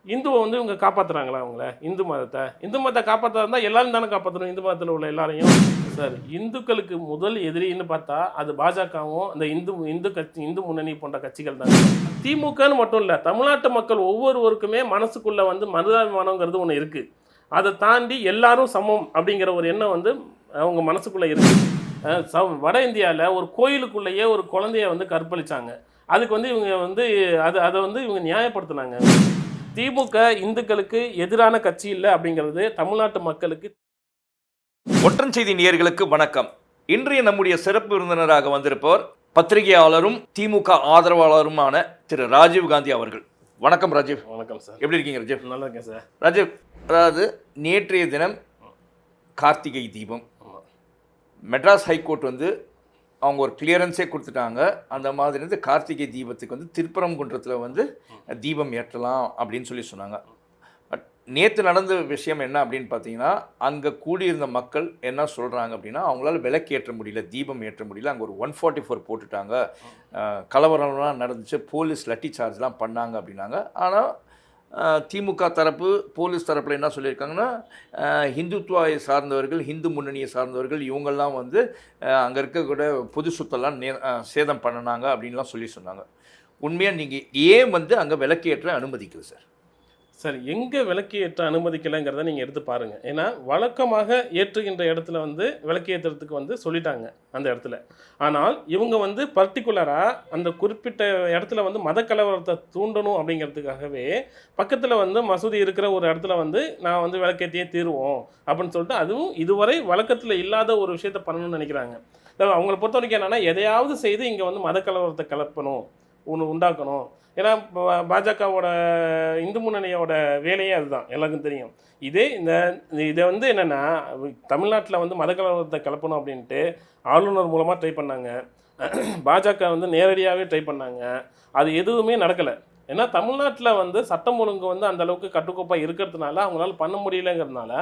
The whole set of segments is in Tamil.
இந்துவை வந்து இவங்க காப்பாற்றுறாங்களா அவங்கள? இந்து மதத்தை காப்பாற்றாருந்தா எல்லாரும் தானே காப்பாற்றணும், இந்து மதத்தில் உள்ள எல்லாரையும். சார், இந்துக்களுக்கு முதல் எதிரின்னு பார்த்தா அது பாஜகவும் அந்த இந்து முன்னணி போன்ற கட்சிகள் தான். திமுகன்னு மட்டும் இல்லை, தமிழ்நாட்டு மக்கள் ஒவ்வொருவருக்குமே மனசுக்குள்ளே வந்து மனிதாபிமானங்கிறது ஒன்று இருக்குது. அதை தாண்டி எல்லாரும் சமம் அப்படிங்கிற ஒரு எண்ணம் வந்து அவங்க மனசுக்குள்ளே இருக்குது. வட இந்தியாவில் ஒரு கோயிலுக்குள்ளேயே ஒரு குழந்தைய வந்து கற்பழிச்சாங்க. அதுக்கு வந்து இவங்க வந்து அதை வந்து இவங்க நியாயப்படுத்தினாங்க. திமுக இந்துக்களுக்கு எதிரான கட்சி இல்லை அப்படிங்கிறது தமிழ்நாட்டு மக்களுக்கு. ஒற்றன் செய்தி நேயர்களுக்கு வணக்கம். இன்றைய நம்முடைய சிறப்பு விருந்தினராக வந்திருப்பவர் பத்திரிகையாளரும் திமுக ஆதரவாளருமான திரு ராஜீவ் காந்தி அவர்கள். வணக்கம் ராஜீவ். வணக்கம் சார். எப்படி இருக்கீங்க ராஜீவ்? நல்லா இருக்கேன் சார். ராஜீவ், அதாவது நேற்றைய தினம் கார்த்திகை தீபம், மெட்ராஸ் ஹைகோர்ட் வந்து அவங்க ஒரு கிளியரன்ஸே கொடுத்துட்டாங்க. அந்த மாதிரி வந்து கார்த்திகை தீபத்துக்கு வந்து திருப்பரங்குன்றத்தில் வந்து தீபம் ஏற்றலாம் அப்படின்னு சொன்னாங்க. பட் நேற்று நடந்த விஷயம் என்ன அப்படின்னு பார்த்தீங்கன்னா, அங்கே கூடியிருந்த மக்கள் என்ன சொல்கிறாங்க அப்படின்னா, அவங்களால விளக்கு ஏற்ற முடியல, தீபம் ஏற்ற முடியல. அங்கே ஒரு 144 போட்டுட்டாங்க, கலவரம்லாம் நடந்துச்சு, போலீஸ் லட்டி சார்ஜ்லாம் பண்ணாங்க அப்படின்னாங்க. ஆனால் திமுக தரப்பு, போலீஸ் தரப்பில் என்ன சொல்லியிருக்காங்கன்னா, ஹிந்துத்வாவை சார்ந்தவர்கள், இந்து முன்னணியை சார்ந்தவர்கள் இவங்கெல்லாம் வந்து அங்கே இருக்கக்கூட பொது சொத்தெல்லாம் சேதம் பண்ணினாங்க அப்படின்லாம் சொன்னாங்க. உண்மையாக நீங்கள் ஏன் வந்து அங்கே விளக்கேற்ற அனுமதிக்குது சார்? சார், எங்கே விளக்கு ஏற்ற அனுமதிக்கலைங்கிறத நீங்கள் எடுத்து பாருங்கள். ஏன்னா வழக்கமாக ஏற்றுகின்ற இடத்துல வந்து விளக்கு ஏற்றுறதுக்கு வந்து சொல்லிட்டாங்க அந்த இடத்துல. ஆனால் இவங்க வந்து பர்டிகுலராக அந்த குறிப்பிட்ட இடத்துல வந்து மத கலவரத்தை தூண்டணும் அப்படிங்கிறதுக்காகவே பக்கத்தில் வந்து மசூதி இருக்கிற ஒரு இடத்துல வந்து நான் வந்து விளக்கேற்றியே தீருவோம் அப்படின்னு சொல்லிட்டு, அதுவும் இதுவரை வழக்கத்தில் இல்லாத ஒரு விஷயத்தை பண்ணணும்னு நினைக்கிறாங்க. அவங்கள பொறுத்த வரைக்கும் என்னென்னா, எதையாவது செய்து இங்கே வந்து மத கலவரத்தை கலப்பணும், உண்டாக்கணும். ஏன்னா பாஜகவோட இந்து முன்னணியோட வேலையே அதுதான், எல்லாருக்கும் தெரியும். இதை வந்து என்னென்னா, தமிழ்நாட்டில் வந்து மதக்கலவரத்தை கலப்பணும் அப்படின்ட்டு ஆளுநர் மூலமாக ட்ரை பண்ணாங்க, பாஜக வந்து நேரடியாகவே ட்ரை பண்ணாங்க. அது எதுவுமே நடக்கலை. ஏன்னா தமிழ்நாட்டில் வந்து சட்டம் ஒழுங்கு வந்து அந்தளவுக்கு கட்டுக்கோப்பாக இருக்கிறதுனால அவங்களால பண்ண முடியலைங்கிறதுனால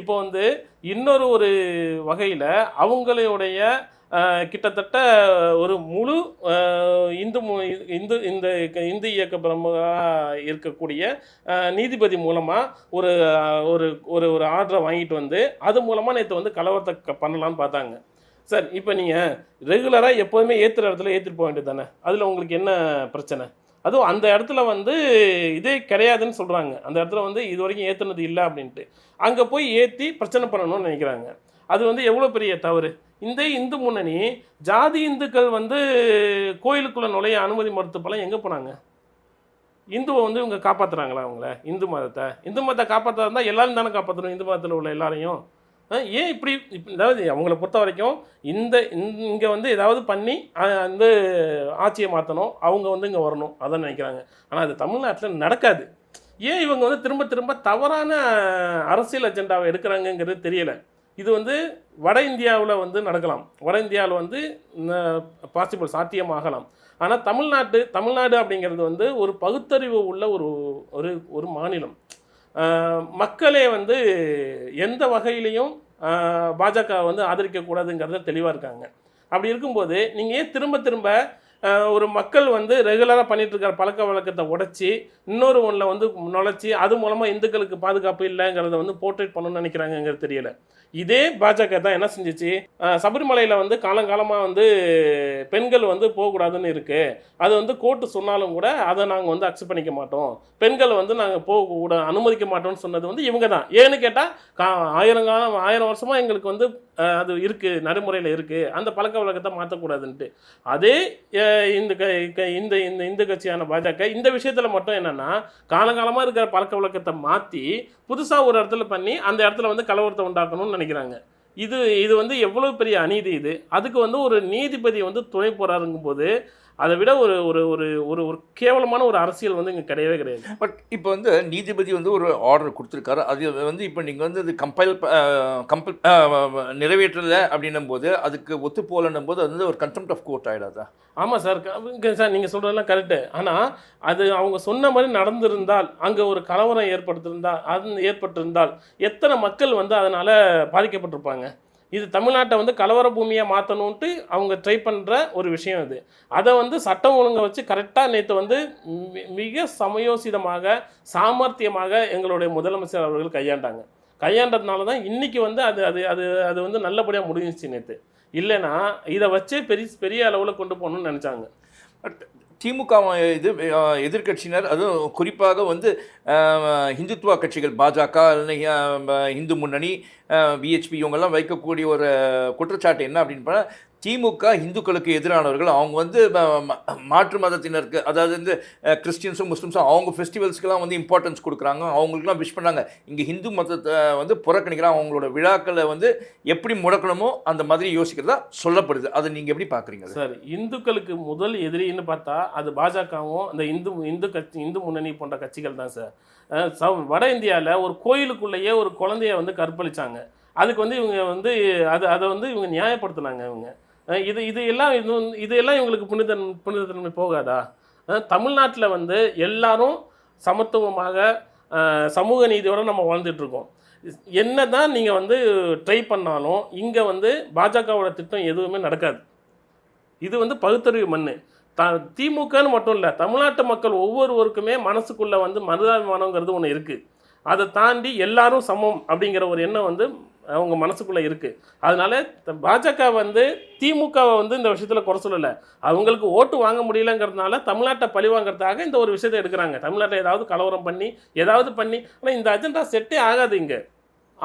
இப்போ வந்து இன்னொரு ஒரு வகையில் அவங்களுடைய கிட்டத்தட்ட ஒரு முழு இந்து இயக்க பிரமுகராக இருக்கக்கூடிய நீதிபதி மூலமாக ஒரு ஒரு ஒரு ஆர்டரை வாங்கிட்டு வந்து அது மூலமாக நேற்று வந்து கலவரத்தை பண்ணலான்னு பார்த்தாங்க. சார், இப்போ நீங்கள் ரெகுலராக எப்போதுமே ஏற்றுற இடத்துல ஏற்றிட்டு போக வேண்டியது தானே, அதில் உங்களுக்கு என்ன பிரச்சனை? அதுவும் அந்த இடத்துல வந்து இதே கிடையாதுன்னு சொல்கிறாங்க. அந்த இடத்துல வந்து இது வரைக்கும் ஏற்றுனது இல்லை அப்படின்ட்டு அங்கே போய் ஏற்றி பிரச்சனை பண்ணணும்னு நினைக்கிறாங்க. அது வந்து எவ்வளோ பெரிய தவறு. இந்த இந்து முன்னணி ஜாதி இந்துக்கள் வந்து கோயிலுக்குள்ளே நுழைய அனுமதி மறுத்தப்பெல்லாம் எங்கே போனாங்க? இந்துவை வந்து இவங்க காப்பாற்றுறாங்களா அவங்கள? இந்து மதத்தை காப்பாற்றாருந்தா எல்லாரும் தானே காப்பாற்றணும், இந்து மதத்தில் உள்ள எல்லாரையும். ஏன் இப்படி அதாவது அவங்கள பொறுத்த வரைக்கும் இங்கே வந்து ஏதாவது பண்ணி வந்து ஆட்சியை மாற்றணும், அவங்க வந்து இங்கே வரணும், அதான் நினைக்கிறாங்க. ஆனால் அது தமிழ்நாட்டில் நடக்காது. ஏன் இவங்க வந்து திரும்ப திரும்ப தவறான அரசியல் அஜெண்டாவை எடுக்கிறாங்கங்கிறது தெரியலை. இது வந்து வட இந்தியாவில் வந்து நடக்கலாம், வட இந்தியாவில் வந்து பாசிபிள் சாத்தியமாகலாம். ஆனால் தமிழ்நாடு அப்படிங்கிறது வந்து ஒரு பகுத்தறிவு உள்ள ஒரு மாநிலம். மக்களே வந்து எந்த வகையிலையும் பாஜக வந்து ஆதரிக்கக்கூடாதுங்கிறத தெளிவாக இருக்காங்க. அப்படி இருக்கும்போது நீங்கள் ஏன் திரும்ப திரும்ப ஒரு மக்கள் வந்து ரெகுலராக பண்ணிகிட்டு இருக்கிற பழக்க வழக்கத்தை உடைச்சி இன்னொரு ஒன்றில் வந்து நுழைச்சி அது மூலமாக இந்துக்களுக்கு பாதுகாப்பு இல்லைங்கிறத வந்து போர்ட்ரேட் பண்ணணும்னு நினைக்கிறாங்கங்கிறது தெரியல. இதே பாஜக தான் என்ன செஞ்சிச்சு, சபரிமலையில் வந்து காலங்காலமாக வந்து பெண்கள் வந்து போகக்கூடாதுன்னு இருக்குது, அது வந்து கோர்ட்டு சொன்னாலும் கூட அதை நாங்கள் வந்து அக்செப்ட் பண்ணிக்க மாட்டோம், பெண்கள் வந்து நாங்கள் போகக்கூட அனுமதிக்க மாட்டோம்னு சொன்னது வந்து இவங்க தான். ஏன்னு கேட்டால் 1000 வருஷமாக எங்களுக்கு வந்து அது இருக்குது, நடைமுறையில் இருக்குது, அந்த பழக்க வழக்கத்தை மாற்றக்கூடாதுன்ட்டு. அதே இந்த இந்து கட்சியான பாஜக இந்த விஷயத்தில் மட்டும் என்னென்னா, காலங்காலமாக இருக்கிற பழக்க வழக்கத்தை மாற்றி புதுசாக ஒரு இடத்துல பண்ணி அந்த இடத்துல வந்து கலவரத்தை உண்டாக்கணும்னு நினைக்கிறாங்க. இது வந்து எவ்வளோ பெரிய அநீதி இது. அதுக்கு வந்து ஒரு நீதிபதி வந்து துணை போகிறாருங்கும் போது அதை விட ஒரு ஒரு ஒரு ஒரு ஒரு கேவலமான ஒரு அரசியல் வந்து இங்கே கிடையவே கிடையாது. பட் இப்போ வந்து நீதிபதி வந்து ஒரு ஆர்டர் கொடுத்துருக்காரு. அது வந்து இப்போ நீங்கள் வந்து அது கம்பல் நிறைவேற்றலை அப்படின்னும் போது, அதுக்கு ஒத்து போகலன்னும் போது அது வந்து ஒரு கண்டெம்ப்ட் ஆஃப் கோர்ட் ஆகிடாதா? ஆமாம் சார், நீங்கள் சொல்கிறதெல்லாம் கரெக்டு. ஆனால் அது அவங்க சொன்ன மாதிரி நடந்திருந்தால், அங்கே ஒரு கலவரம் ஏற்பட்டிருந்தால் எத்தனை மக்கள் வந்து அதனால் பாதிக்கப்பட்டிருப்பாங்க? இது தமிழ்நாட்டை வந்து கலவர பூமியாக மாற்றணுன்ட்டு அவங்க ட்ரை பண்ணுற ஒரு விஷயம் இது. அதை வந்து சட்டம் ஒழுங்கை வச்சு கரெக்டாக நேற்று வந்து மிக சமயோசிதமாக சாமர்த்தியமாக எங்களுடைய முதலமைச்சர் அவர்கள் கையாண்டதுனால தான் இன்றைக்கி வந்து அது அது அது அது வந்து நல்லபடியாக முடிஞ்சிச்சு நேற்று. இல்லைன்னா இதை வச்சே பெரிய அளவில் கொண்டு போகணும்னு நினச்சாங்க. திமுக இது எதிர்க்கட்சியினர், அதுவும் குறிப்பாக வந்து இந்துத்துவா கட்சிகள் பாஜக, இந்து முன்னணி, விஹெச்பி இவங்கெல்லாம் வைக்கக்கூடிய ஒரு குற்றச்சாட்டு என்ன அப்படின்னு பார்த்தா, திமுக இந்துக்களுக்கு எதிரானவர்கள். அவங்க வந்து மாற்று மதத்தினருக்கு, அதாவது வந்து கிறிஸ்டின்ஸும் முஸ்லிம்ஸும் அவங்க ஃபெஸ்டிவல்ஸ்க்கெல்லாம் வந்து இம்பார்ட்டன்ஸ் கொடுக்குறாங்க, அவங்களுக்குலாம் விஷ் பண்ணாங்க. இங்கே ஹிந்து மதத்தை வந்து புறக்கணிக்கிறாங்க, அவங்களோட விழாக்களை வந்து எப்படி முடக்கணுமோ அந்த மாதிரி யோசிக்கிறதா சொல்லப்படுது. அதை நீங்கள் எப்படி பார்க்குறீங்க சார்? இந்துக்களுக்கு முதல் எதிரின்னு பார்த்தா அது பாஜகவும் அந்த இந்து முன்னணி போன்ற கட்சிகள் தான் சார். வட இந்தியாவில் ஒரு கோயிலுக்குள்ளேயே ஒரு குழந்தைய வந்து கற்பழிச்சாங்க. அதுக்கு வந்து இவங்க வந்து அதை வந்து இவங்க நியாயப்படுத்தினாங்க. இவங்க இதெல்லாம் இவங்களுக்கு புனிதத்தன்மை போகாதா? தமிழ்நாட்டில் வந்து எல்லாரும் சமத்துவமாக சமூக நீதியோடு நம்ம வாழ்ந்துட்டுருக்கோம். என்ன தான் நீங்கள் வந்து ட்ரை பண்ணாலும் இங்கே வந்து பாஜகவோட திட்டம் எதுவுமே நடக்காது. இது வந்து பகுத்தறிவு மண். திமுகன்னு மட்டும் இல்லை, தமிழ்நாட்டு மக்கள் ஒவ்வொருவருக்குமே மனசுக்குள்ளே வந்து மனிதாபிமானங்கிறது ஒன்று இருக்குது. அதை தாண்டி எல்லாரும் சமம் அப்படிங்கிற ஒரு எண்ணம் வந்து அவங்க மனசுக்குள்ளே இருக்குது. அதனால பாஜக வந்து திமுகவை வந்து இந்த விஷயத்தில் குறை சொல்லலை. அவங்களுக்கு ஓட்டு வாங்க முடியலங்கிறதுனால தமிழ்நாட்டை பழி வாங்கிறதுக்காக இந்த ஒரு விஷயத்தை எடுக்கிறாங்க. தமிழ்நாட்டை ஏதாவது கலவரம் பண்ணி ஆனால் இந்த அஜெண்டா செட்டே ஆகாது இங்கே.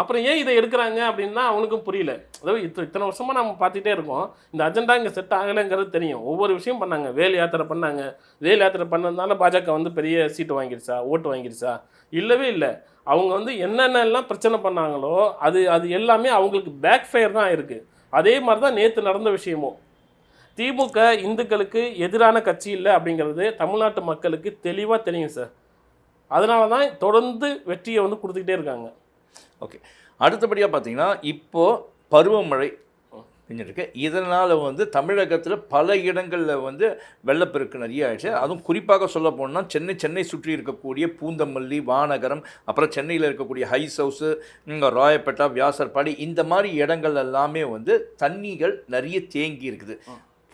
அப்புறம் ஏன் இதை எடுக்கிறாங்க அப்படின்னா அவனுக்கும் புரியல. அதாவது இத்தனை வருஷமாக நம்ம பார்த்துட்டே இருக்கோம், இந்த அஜெண்டா இங்கே செட் ஆகலைங்கிறது தெரியும். ஒவ்வொரு விஷயம் பண்ணாங்க. வேல் யாத்திரை பண்ணாங்க. வேல் யாத்திரை பண்ணதுனால பாஜக வந்து பெரிய சீட்டு வாங்கிடுச்சா, ஓட்டு வாங்கிடுச்சா? இல்லவே இல்லை. அவங்க வந்து என்னென்னலாம் பிரச்சனை பண்ணாங்களோ அது எல்லாமே அவங்களுக்கு பேக் ஃபயர் தான் இருக்குது. அதே மாதிரி தான் நேற்று நடந்த விஷயமும். திமுக இந்துக்களுக்கு எதிரான கட்சி இல்லை அப்படிங்கிறது தமிழ்நாட்டு மக்களுக்கு தெளிவாக தெரியும் சார். அதனால தான் தொடர்ந்து வெற்றியை வந்து கொடுத்துக்கிட்டே இருக்காங்க. ஓகே, அடுத்தபடியாக பார்த்தீங்கன்னா இப்போது பருவமழை பெஞ்சிருக்கு. இதனால் வந்து தமிழகத்தில் பல இடங்களில் வந்து வெள்ளப்பெருக்கு நிறைய ஆயிடுச்சு. அதுவும் குறிப்பாக சொல்ல போனால் சென்னை சுற்றி இருக்கக்கூடிய பூந்தமல்லி, வானகரம், அப்புறம் சென்னையில் இருக்கக்கூடிய ஹைஸ் ஹவுஸு, ராயப்பேட்டா, வியாசர்பாடி, இந்த மாதிரி இடங்கள் எல்லாமே வந்து தண்ணிகள் நிறைய தேங்கி இருக்குது.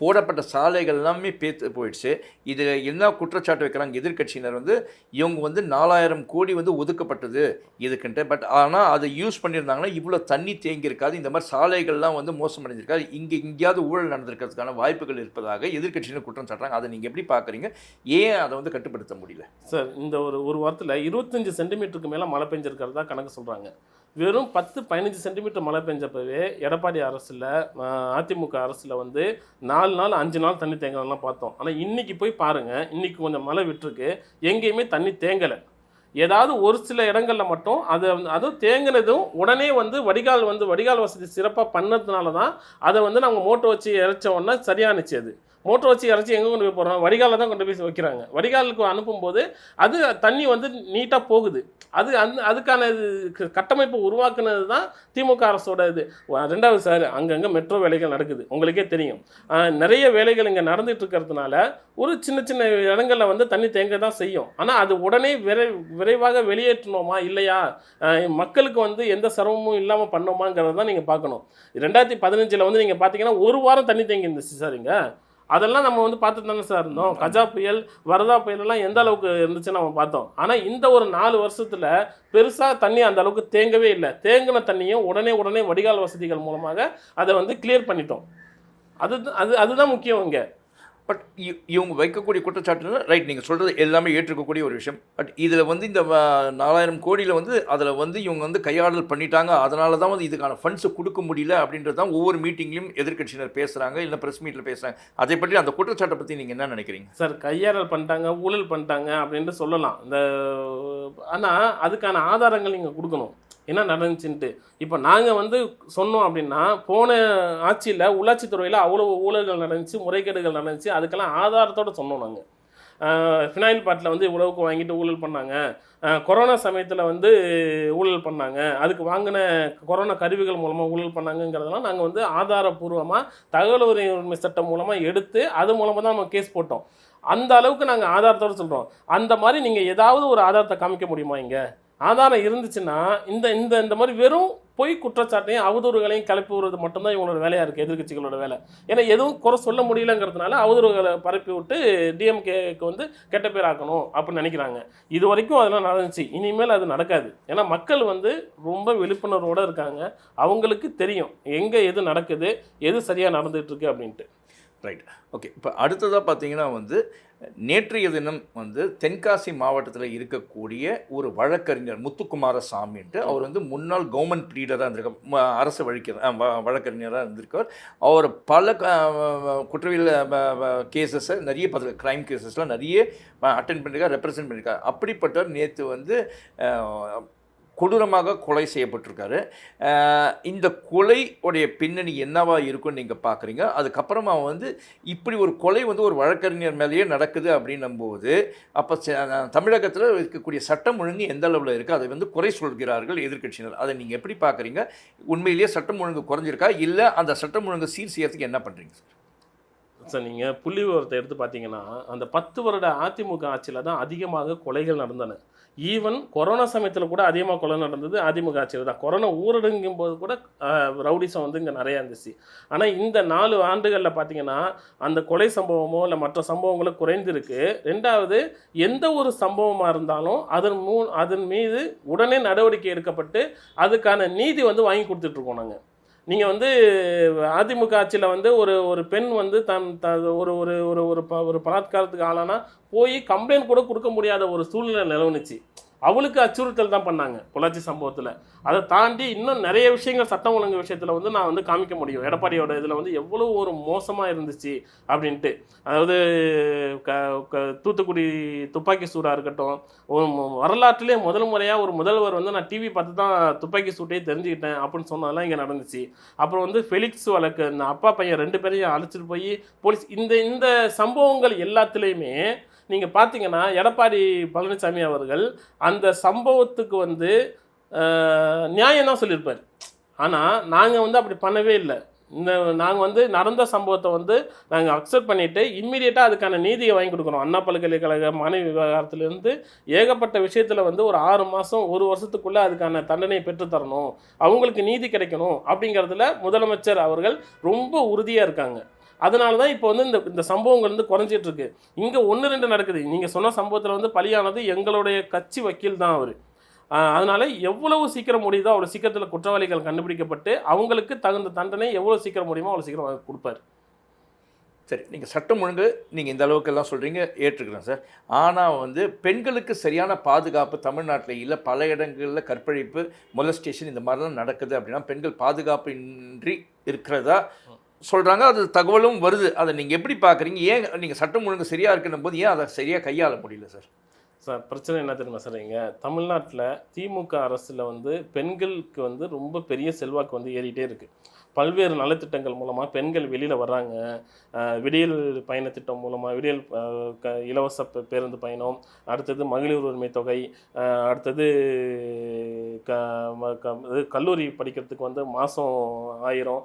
போடப்பட்ட சாலைகள் எல்லாமே பேத்து போயிடுச்சு. இது என்ன குற்றச்சாட்டு வைக்கிறாங்க எதிர்க்கட்சியினர் வந்து, இவங்க வந்து 4000 கோடி வந்து ஒதுக்கப்பட்டது இதுக்குன்ட்டு. பட் ஆனால் அதை யூஸ் பண்ணியிருந்தாங்கன்னா இவ்வளோ தண்ணி தேங்கி இருக்காது, இந்த மாதிரி சாலைகள்லாம் வந்து மோசமடைஞ்சிருக்காது, எங்கேயாவது ஊழல் நடந்திருக்கிறதுக்கான வாய்ப்புகள் இருப்பதாக எதிர்க்கட்சியினர் குற்றம் சாட்டுறாங்க. அதை நீங்கள் எப்படி பார்க்குறீங்க? ஏன் அதை வந்து கட்டுப்படுத்த முடியல சார்? இந்த ஒரு வாரத்தில் 25 சென்டிமீட்டருக்கு மேலே மழை பெஞ்சிருக்கிறதா கணக்கு சொல்கிறாங்க. வெறும் 10-15 சென்டிமீட்டர் மழை பெஞ்சப்பவே எடப்பாடி அரசில், அதிமுக அரசில் வந்து 4 நாள் 5 நாள் தண்ணி தேங்கலாம் பார்த்தோம். ஆனால் இன்றைக்கி போய் பாருங்கள், இன்றைக்கி கொஞ்சம் மழை விட்டுருக்கு, எங்கேயுமே தண்ணி தேங்கலை. ஏதாவது ஒரு சில இடங்களில் மட்டும் அதுவும் தேங்கினதும் உடனே வந்து வடிகால் வசதி சிறப்பாக பண்ணதுனால தான் அதை வந்து நாங்கள் மோட்டர் வச்சு இறைச்ச உடனே சரியானுச்சு. அது மோட்டர் வச்சு இறைச்சி எங்கே கொண்டு போய் போகிறோம்? வடிகாலில் தான் கொண்டு போய் வைக்கிறாங்க. வடிகாலுக்கு அனுப்பும்போது அது தண்ணி வந்து நீட்டாக போகுது. அதுக்கான கட்டமைப்பு உருவாக்குனது தான் திமுக அரசோட இது. ரெண்டாவது சார், அங்கங்கே மெட்ரோ வேலைகள் நடக்குது, உங்களுக்கே தெரியும். நிறைய வேலைகள் இங்கே நடந்துட்டு இருக்கிறதுனால ஒரு சின்ன இடங்களில் வந்து தண்ணி தேங்க தான் செய்யும். ஆனால் அது உடனே விரைவாக வெளியேற்றணுமா இல்லையா, மக்களுக்கு வந்து எந்த சிரமமும் இல்லாமல் பண்ணோமாங்கிறத தான் நீங்கள் பார்க்கணும். 2015 வந்து நீங்கள் பார்த்தீங்கன்னா ஒரு வாரம் தண்ணி தேங்கி இருந்துச்சு சார் இங்கே. அதெல்லாம் நம்ம வந்து பார்த்துட்டு தானே சார் இருந்தோம். கஜா புயல், வரதா புயலெல்லாம் எந்த அளவுக்கு இருந்துச்சுன்னு நம்ம பார்த்தோம். ஆனால் இந்த ஒரு 4 வருஷத்தில் பெருசாக தண்ணி அந்த அளவுக்கு தேங்கவே இல்லை. தேங்கின தண்ணியும் உடனே வடிகால் வசதிகள் மூலமாக அதை வந்து கிளியர் பண்ணிட்டோம். அதுதான் முக்கியம் இங்கே. பட் இவங்க வைக்கக்கூடிய குற்றச்சாட்டு ரைட், நீங்கள் சொல்கிறது எல்லாமே ஏற்றுக்கக்கூடிய ஒரு விஷயம். பட் இதில் வந்து இந்த 4000 கோடியில் வந்து அதில் வந்து இவங்க வந்து கையாடல் பண்ணிட்டாங்க, அதனால தான் வந்து இதுக்கான ஃபண்ட்ஸை கொடுக்க முடியல அப்படின்றது தான் ஒவ்வொரு மீட்டிங்லையும் எதிர்க்கட்சியினர் பேசுகிறாங்க, இல்லை ப்ரெஸ் மீட்டில் பேசுகிறாங்க. அதை பற்றி அந்த குற்றச்சாட்டை பற்றி நீங்கள் என்ன நினைக்கிறீங்க சார்? கையாடல் பண்ணிட்டாங்க, ஊழல் பண்ணிட்டாங்க அப்படின்ட்டு சொல்லலாம். ஆனால் அதுக்கான ஆதாரங்கள் நீங்கள் கொடுக்கணும், என்ன நடந்துச்சுன்ட்டு. இப்போ நாங்கள் வந்து சொன்னோம் அப்படின்னா, போன ஆட்சியில் உள்ளாட்சித்துறையில் அவ்வளோ ஊழல்கள் நடந்துச்சு, முறைகேடுகள் நடந்துச்சு, அதுக்கெல்லாம் ஆதாரத்தோடு சொன்னோம். நாங்கள் ஃபினாயில் பாட்டில் வந்து இவ்வளவுக்கு வாங்கிட்டு ஊழல் பண்ணாங்க, கொரோனா சமயத்தில் வந்து ஊழல் பண்ணாங்க, அதுக்கு வாங்கின கொரோனா கருவிகள் மூலமாக ஊழல் பண்ணாங்கங்கிறதெல்லாம் நாங்கள் வந்து ஆதாரபூர்வமாக தகவல் உரிமை சட்டம் மூலமாக எடுத்து அது மூலமாக தான் நம்ம கேஸ் போட்டோம். அந்த அளவுக்கு நாங்கள் ஆதாரத்தோடு சொல்கிறோம். அந்த மாதிரி நீங்கள் ஏதாவது ஒரு ஆதாரத்தை காமிக்க முடியுமா? இங்கே ஆதாரம் இருந்துச்சுன்னா இந்த இந்த இந்த மாதிரி வெறும் பொய் குற்றச்சாட்டையும் அவதூறுகளையும் கிளப்பி விடுறது மட்டும்தான் இவங்களோட வேலையாக இருக்குது, எதிர்க்கட்சிகளோட வேலை. ஏன்னா எதுவும் குறை சொல்ல முடியலங்கிறதுனால அவதூறுகளை பரப்பி விட்டு டிஎம்கேக்கு வந்து கெட்ட பேர் ஆக்கணும் அப்படின்னு நினைக்கிறாங்க. இது வரைக்கும் அதெல்லாம் நடந்துச்சு, இனிமேல் அது நடக்காது. ஏன்னா மக்கள் வந்து ரொம்ப விழிப்புணர்வோடு இருக்காங்க, அவங்களுக்கு தெரியும் எங்கே எது நடக்குது, எது சரியாக நடந்துகிட்டு இருக்கு அப்படின்ட்டு. Right, okay. இப்போ அடுத்ததாக பார்த்தீங்கன்னா வந்து நேற்றைய தினம் வந்து தென்காசி மாவட்டத்தில் இருக்கக்கூடிய ஒரு வழக்கறிஞர் முத்துக்குமாரசாமின்ட்டு, அவர் வந்து முன்னாள் கவர்மெண்ட் ப்ளீடராக இருந்திருக்கார், அரசு வழக்கறிஞராக இருந்திருக்கார். அவர் பல குற்றவியல் கேசஸை நிறைய க்ரைம் கேசஸ்லாம் நிறைய அட்டென்ட் பண்ணியிருக்கார், ரெப்ரசன்ட் பண்ணியிருக்கார். அப்படிப்பட்டவர் நேற்று வந்து கொடூரமாக கொலை செய்யப்பட்டிருக்காரு. இந்த கொலை உடைய பின்னணி என்னவா இருக்குன்னு நீங்கள் பார்க்குறீங்க. அதுக்கப்புறமா வந்து இப்படி ஒரு கொலை வந்து ஒரு வழக்கறிஞர் மேலேயே நடக்குது அப்படின்னும்போது அப்போ தமிழகத்தில் இருக்கக்கூடிய சட்டம் ஒழுங்கு எந்த அளவில் இருக்குது, அதை வந்து குறை சொல்கிறார்கள் எதிர்க்கட்சியினர். அதை நீங்கள் எப்படி பார்க்குறீங்க? உண்மையிலேயே சட்டம் ஒழுங்கு குறைஞ்சிருக்கா, இல்லை அந்த சட்டம் ஒழுங்கு சீர் செய்யறதுக்கு என்ன பண்ணுறீங்க சார்? சார், நீங்கள் புள்ளி விவரத்தை எடுத்து பார்த்தீங்கன்னா அந்த 10 வருட அதிமுக ஆட்சியில் தான் அதிகமாக கொலைகள் நடந்தன. ஈவன் கொரோனா சமயத்தில் கூட அதிகமாக கொலை நடந்தது அதிமுக ஆட்சியில் தான். கொரோனா ஊரடங்கும் போது கூட ரவுடிசம் வந்து இங்கே நிறையா இருந்துச்சு. ஆனால் இந்த 4 ஆண்டுகளில் பார்த்தீங்கன்னா அந்த கொலை சம்பவமோ இல்லை மற்ற சம்பவங்களோ குறைந்திருக்கு. ரெண்டாவது, எந்த ஒரு சம்பவமாக இருந்தாலும் அதன் மீது உடனே நடவடிக்கை எடுக்கப்பட்டு அதுக்கான நீதி வந்து வாங்கி கொடுத்துட்ருக்கோம் நாங்கள். நீங்கள் வந்து அதிமுக ஆட்சியில் வந்து ஒரு பெண் வந்து ஒரு ஒரு ஒரு ஒரு பலாத்காரத்துக்கு ஆளானா போய் கம்ப்ளைண்ட் கூட கொடுக்க முடியாத ஒரு சூழ்நிலை நிலவுனுச்சு. அவளுக்கு அச்சுறுத்தல் தான் பண்ணாங்க பொள்ளாச்சி சம்பவத்தில். அதை தாண்டி இன்னும் நிறைய விஷயங்கள் சட்டம் ஒழுங்கு விஷயத்தில் வந்து நான் வந்து காமிக்க முடியும். எடப்பாடியோட இதில் வந்து எவ்வளோ ஒரு மோசமாக இருந்துச்சு அப்படின்ட்டு. அதாவது தூத்துக்குடி துப்பாக்கி சூடாக இருக்கட்டும், வரலாற்றிலே முதல் முறையாக ஒரு முதல்வர் வந்து நான் டிவி பார்த்து தான் துப்பாக்கி சூட்டையே தெரிஞ்சுக்கிட்டேன் அப்படின்னு சொன்னதெல்லாம் இங்கே நடந்துச்சு. அப்புறம் வந்து ஃபெலிக்ஸ் வழக்கு, இந்த அப்பா பையன் 2 பேரையும் அழைச்சிட்டு போய் போலீஸ், இந்த சம்பவங்கள் எல்லாத்துலேயுமே நீங்கள் பார்த்தீங்கன்னா எடப்பாடி பழனிசாமி அவர்கள் அந்த சம்பவத்துக்கு வந்து நியாயம் தான் சொல்லியிருப்பார். ஆனால் நாங்கள் வந்து அப்படி பண்ணவே இல்லை. நாங்கள் வந்து நடந்த சம்பவத்தை வந்து நாங்கள் அக்செப்ட் பண்ணிவிட்டு இம்மிடியேட்டாக அதுக்கான நீதியை வாங்கி கொடுக்கணும். அண்ணா பல்கலைக்கழக மனைவி விவகாரத்துலேருந்து ஏகப்பட்ட விஷயத்தில் வந்து ஒரு 6 மாதம் 1 வருஷத்துக்குள்ளே அதுக்கான தண்டனையை பெற்றுத்தரணும், அவங்களுக்கு நீதி கிடைக்கணும் அப்படிங்கிறதுல முதலமைச்சர் அவர்கள் ரொம்ப உறுதியாக இருக்காங்க. அதனால தான் இப்போ வந்து இந்த சம்பவங்கள் வந்து குறைஞ்சிட்டு இருக்கு. இங்கே 1-2 நடக்குது. நீங்கள் சொன்ன சம்பவத்தில் வந்து பலியானது எங்களுடைய கட்சி வக்கீல் தான் அவர். அதனால் எவ்வளவு சீக்கிரம் முடியுதோ அவ்வளோ சீக்கிரத்தில் குற்றவாளிகள் கண்டுபிடிக்கப்பட்டு அவங்களுக்கு தகுந்த தண்டனை எவ்வளோ சீக்கிரம் முடியுமோ அவ்வளோ சீக்கிரம் கொடுப்பார். சரி, நீங்கள் சட்டம் ஒழுங்கு நீங்கள் இந்த அளவுக்கெல்லாம் சொல்கிறீங்க, ஏற்றுக்கிறேன் சார். ஆனால் வந்து பெண்களுக்கு சரியான பாதுகாப்பு தமிழ்நாட்டில் இல்லை. பல இடங்களில் கற்பழிப்பு, மொலஸ்டேஷன் இந்த மாதிரிலாம் நடக்குது. அப்படின்னா பெண்கள் பாதுகாப்பு இன்றி இருக்கிறதா சொல்கிறாங்க. அது தகவலும் வருது. அதை நீங்கள் எப்படி பார்க்குறீங்க? ஏன் நீங்கள் சட்டம் ஒழுங்கு சரியாக இருக்குன்னும் போது ஏன் அதை சரியாக கையாள முடியல சார்? சார், பிரச்சனை என்ன தெரியுமா சார்? தமிழ்நாட்டில் திமுக அரசில் வந்து பெண்களுக்கு வந்து ரொம்ப பெரிய செல்வாக்கு வந்து ஏறிட்டே இருக்குது. பல்வேறு நலத்திட்டங்கள் மூலமாக பெண்கள் வெளியில் வர்றாங்க. விடியல் பயண திட்டம் மூலமாக விடியல் இலவச பேருந்து பயணம், அடுத்தது மகளிர் உரிமை தொகை, அடுத்தது கல்லூரி படிக்கிறதுக்கு வந்து மாதம் 1000,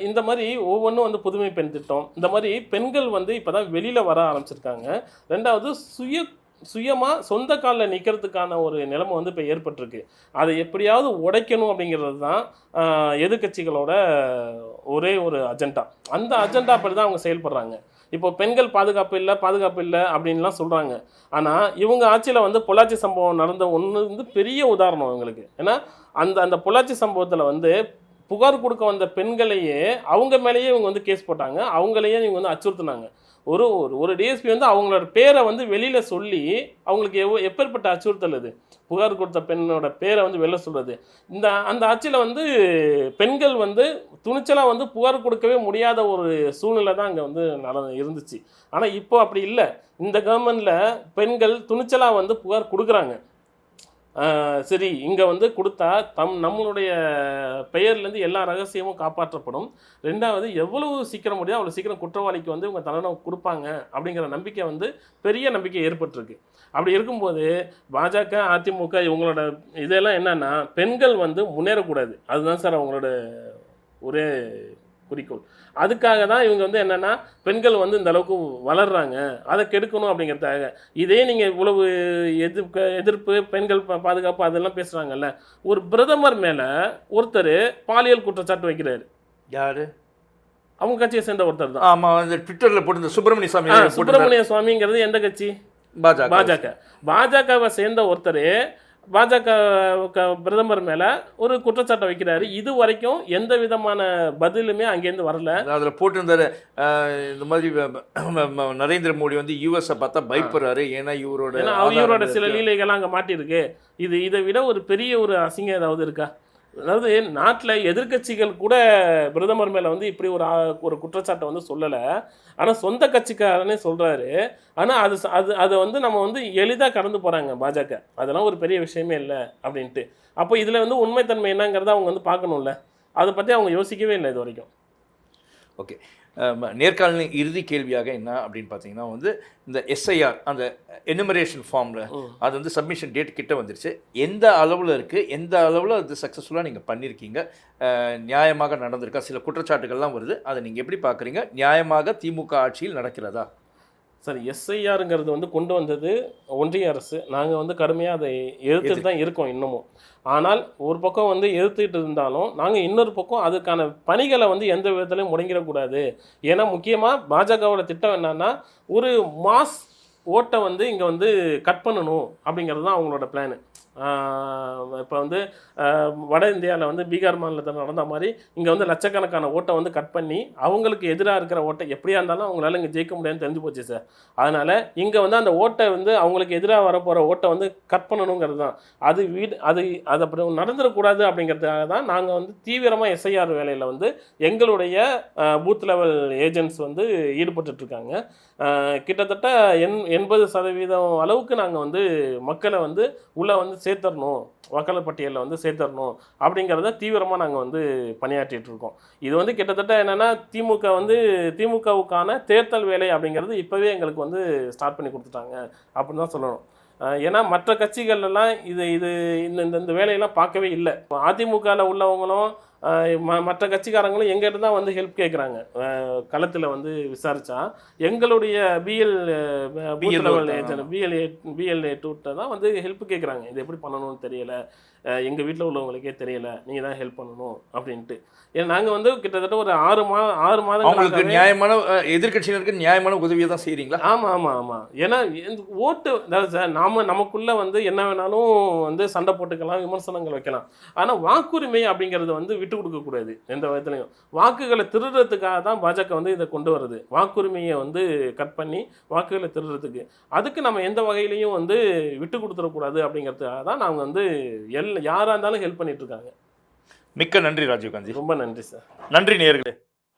இந்த மாதிரி ஒவ்வொன்றும் வந்து புதுமை பெண் திட்டம். இந்த மாதிரி பெண்கள் வந்து இப்போ தான் வெளியில் வர ஆரம்பிச்சிருக்காங்க. ரெண்டாவது, சுயமாக சொந்த காலில் நிற்கிறதுக்கான ஒரு நிலைமை வந்து இப்போ ஏற்பட்டிருக்கு. அதை எப்படியாவது உடைக்கணும் அப்படிங்கிறது தான் எதிர்க்கட்சிகளோட ஒரே ஒரு அஜெண்டா. அந்த அஜெண்டா அப்படி தான் அவங்க செயல்படுறாங்க. இப்போ பெண்கள் பாதுகாப்பு இல்லை அப்படின்லாம் சொல்கிறாங்க. ஆனால் இவங்க ஆட்சியில் வந்து பொள்ளாச்சி சம்பவம் நடந்த ஒன்று வந்து பெரிய உதாரணம் இவங்களுக்கு. ஏன்னா அந்த பொள்ளாச்சி சம்பவத்தில் வந்து புகார் கொடுக்க வந்த பெண்களையே அவங்க மேலேயே இவங்க வந்து கேஸ் போட்டாங்க, அவங்களையே இவங்க வந்து அச்சுறுத்தினாங்க. ஒரு டிஎஸ்பி வந்து அவங்களோட பேரை வந்து வெளியில் சொல்லி அவங்களுக்கு எப்பேற்பட்ட அச்சுறுத்தல் இது. புகார் கொடுத்த பெண்ணோட பேரை வந்து வெளில சொல்கிறது. அந்த ஆட்சியில் வந்து பெண்கள் வந்து துணிச்சலாக வந்து புகார் கொடுக்கவே முடியாத ஒரு சூழ்நிலை தான் அங்கே வந்து இருந்துச்சு. ஆனால் இப்போ அப்படி இல்லை. இந்த கவர்மெண்ட்டில் பெண்கள் துணிச்சலாக வந்து புகார் கொடுக்குறாங்க. சரி, இங்கே வந்து கொடுத்தா நம்மளுடைய பெயர்லேருந்து எல்லா ரகசியமும் காப்பாற்றப்படும். ரெண்டாவது, எவ்வளவு சீக்கிரம் முடியும் அவ்வளோ சீக்கிரம் குற்றவாளிக்கு வந்து இவங்க தண்டனை கொடுப்பாங்க அப்படிங்கிற நம்பிக்கை வந்து பெரிய நம்பிக்கை ஏற்பட்டிருக்கு. அப்படி இருக்கும்போது பாஜக, அதிமுக இவங்களோட இதெல்லாம் என்னன்னா பெண்கள் வந்து முன்னேறக்கூடாது. அதுதான் சார் அவங்களோட ஒரே குறிக்கோள். அதுக்காக தான் இவங்க வந்து என்னன்னா பெண்கள் வந்து இந்த அளவுக்கு வளர்றாங்க, அதை கெடுக்கணும் அப்படிங்கிறதுக்காக. இதே நீங்க இவ்வளவு எதிர்ப்பு பெண்கள் பாதுகாப்பு அதெல்லாம் பேசுறாங்கல்ல, ஒரு பிரதமர் மேல ஒருத்தர் பாலியல் குற்றச்சாட்டு வைக்கிறாரு. யாரு? அவங்க கட்சியை சேர்ந்த ஒருத்தர் தான். ஆமா, அந்த ட்விட்டர்ல போட்டு இந்த சுப்பிரமணிய சாமி சுப்பிரமணிய சுவாமிங்கிறது எந்த கட்சி? பாஜக. பாஜகவை சேர்ந்த ஒருத்தர் பாஜக பிரதமர் மேல ஒரு குற்றச்சாட்டை வைக்கிறாரு. இது வரைக்கும் எந்த விதமான பதிலுமே அங்கேருந்து வரல. அதில் போட்டிருந்தாரு இந்த மாதிரி நரேந்திர மோடி வந்து யூஎஸ் பார்த்தா பயப்படுறாரு, ஏன்னா இவரோட சில லீலைகள்லாம் அங்கே மாட்டியிருக்கு. இதை விட ஒரு பெரிய ஒரு அசிங்கம் ஏதாவது இருக்கா? அதாவது நாட்டில் எதிர்கட்சிகள் கூட பிரதமர் மேலே வந்து இப்படி ஒரு குற்றச்சாட்டை வந்து சொல்லலை, ஆனால் சொந்த கட்சிக்காரனே சொல்கிறாரு. ஆனால் அதை வந்து நம்ம வந்து எளிதாக கடந்து போகிறாங்க பாஜக. அதெல்லாம் ஒரு பெரிய விஷயமே இல்லை அப்படின்ட்டு. அப்போ இதில் வந்து உண்மைத்தன்மை என்னங்கிறத அவங்க வந்து பார்க்கணும்ல, அதை பற்றி அவங்க யோசிக்கவே இல்லை இது வரைக்கும். ஓகே, நேர்காணலின் இறுதி கேள்வியாக என்ன அப்படின்னு பார்த்தீங்கன்னா வந்து இந்த எஸ்ஐஆர் அந்த எனுமரேஷன் ஃபார்மில் அது வந்து சப்மிஷன் டேட் கிட்ட வந்துருச்சு. எந்த அளவில் இருக்குது, எந்த அளவில் அது சக்ஸஸ்ஃபுல்லாக நீங்கள் பண்ணியிருக்கீங்க, நியாயமாக நடந்திருக்கா? சில குற்றச்சாட்டுகள்லாம் வருது, அதை நீங்கள் எப்படி பார்க்குறீங்க? நியாயமாக திமுக ஆட்சியில் நடக்கிறதா? சார், எஸ்ஐஆருங்கிறது வந்து கொண்டு வந்தது ஒன்றிய அரசு. நாங்கள் வந்து கடுமையாக அதை எதிர்த்துட்டு தான் இருக்கோம் இன்னமும். ஆனால் ஒரு பக்கம் வந்து எதிர்த்துக்கிட்டு இருந்தாலும் நாங்கள் இன்னொரு பக்கம் அதுக்கான பணிகளை வந்து எந்த விதத்துலையும் முடங்கிடக்கூடாது. ஏன்னா முக்கியமாக பாஜகவோட திட்டம் என்னன்னா ஒரு மாஸ் ஓட்டை வந்து இங்கே வந்து கட் பண்ணணும் அப்படிங்கிறது தான் அவங்களோட பிளானு. இப்போ வந்து வட இந்தியாவில் வந்து பீகார் மாநிலத்தில் நடந்த மாதிரி இங்கே வந்து லட்சக்கணக்கான ஓட்டை வந்து கட் பண்ணி அவங்களுக்கு எதிராக இருக்கிற ஓட்டை எப்படியா இருந்தாலும் அவங்களால இங்கே ஜெயிக்க முடியாதுன்னு தெரிஞ்சு போச்சு சார். அதனால் இங்கே வந்து அந்த ஓட்டை வந்து அவங்களுக்கு எதிராக வரப்போகிற ஓட்டை வந்து கட் பண்ணணுங்கிறது தான். அது அப்புறம் நடந்துடக்கூடாது அப்படிங்கிறதுக்காக தான் நாங்கள் வந்து தீவிரமாக எஸ்ஐஆர் வேலையில் வந்து எங்களுடைய பூத் லெவல் ஏஜென்ட்ஸ் வந்து ஈடுபட்டுருக்காங்க. கிட்டத்தட்ட 80% அளவுக்கு நாங்கள் வந்து மக்களை வந்து உள்ளே வந்து சேர்த்தரணும், வாக்காளர் பட்டியலில் வந்து சேர்த்தரணும் அப்படிங்கிறத தீவிரமாக நாங்கள் வந்து பணியாற்றிட்டு இருக்கோம். இது வந்து கிட்டத்தட்ட என்னென்னா திமுகவுக்கான தேர்தல் வேலை அப்படிங்கிறது இப்போவே எங்களுக்கு வந்து ஸ்டார்ட் பண்ணி கொடுத்துட்டாங்க அப்படின்னு தான் சொல்லணும். ஏன்னா மற்ற கட்சிகள்லாம் இந்த வேலையெல்லாம் பார்க்கவே இல்லை. அதிமுகவில் உள்ளவங்களும் மற்ற கட்சிக்காரங்களும் எங்கிட்ட தான் வந்து ஹெல்ப் கேட்குறாங்க. களத்தில் வந்து விசாரித்தா எங்களுடைய பிஎல்ஏ டூட்ட தான் வந்து ஹெல்ப் கேட்குறாங்க. இது எப்படி பண்ணணும்னு தெரியலை, எங்கள் வீட்டில் உள்ளவங்களுக்கே தெரியலை, நீங்கள் தான் ஹெல்ப் பண்ணணும் அப்படின்ட்டு. ஏன்னா நாங்கள் வந்து கிட்டத்தட்ட ஒரு 6 மாதம் அவங்களுக்கு நியாயமான எதிர்கட்சியினருக்கு நியாயமான உதவியை தான் செய்கிறீங்களா? ஆமாம். ஏன்னா ஓட்டு சார் நமக்குள்ளே வந்து என்ன வேணாலும் வந்து சண்டை போட்டுக்கலாம், விமர்சனங்கள் வைக்கலாம். ஆனால் வாக்குரிமை அப்படிங்கிறது வந்து விட்டு கொடுக்கக்கூடாது எந்த விதத்துலையும். வாக்குகளை திருடுறதுக்காக தான் பாஜக வந்து இதை கொண்டு வருது. வாக்குரிமையை வந்து கட் பண்ணி வாக்குகளை திருடுறதுக்கு. அதுக்கு நம்ம எந்த வகையிலையும் வந்து விட்டு கொடுத்துடக்கூடாது அப்படிங்கிறதுக்காக தான் நாங்கள் வந்து யாராக இருந்தாலும் ஹெல்ப் பண்ணிட்டு இருக்காங்க. மிக்க நன்றி ராஜீவ் காந்தி. ரொம்ப நன்றி சார். நன்றி நேயர்களே.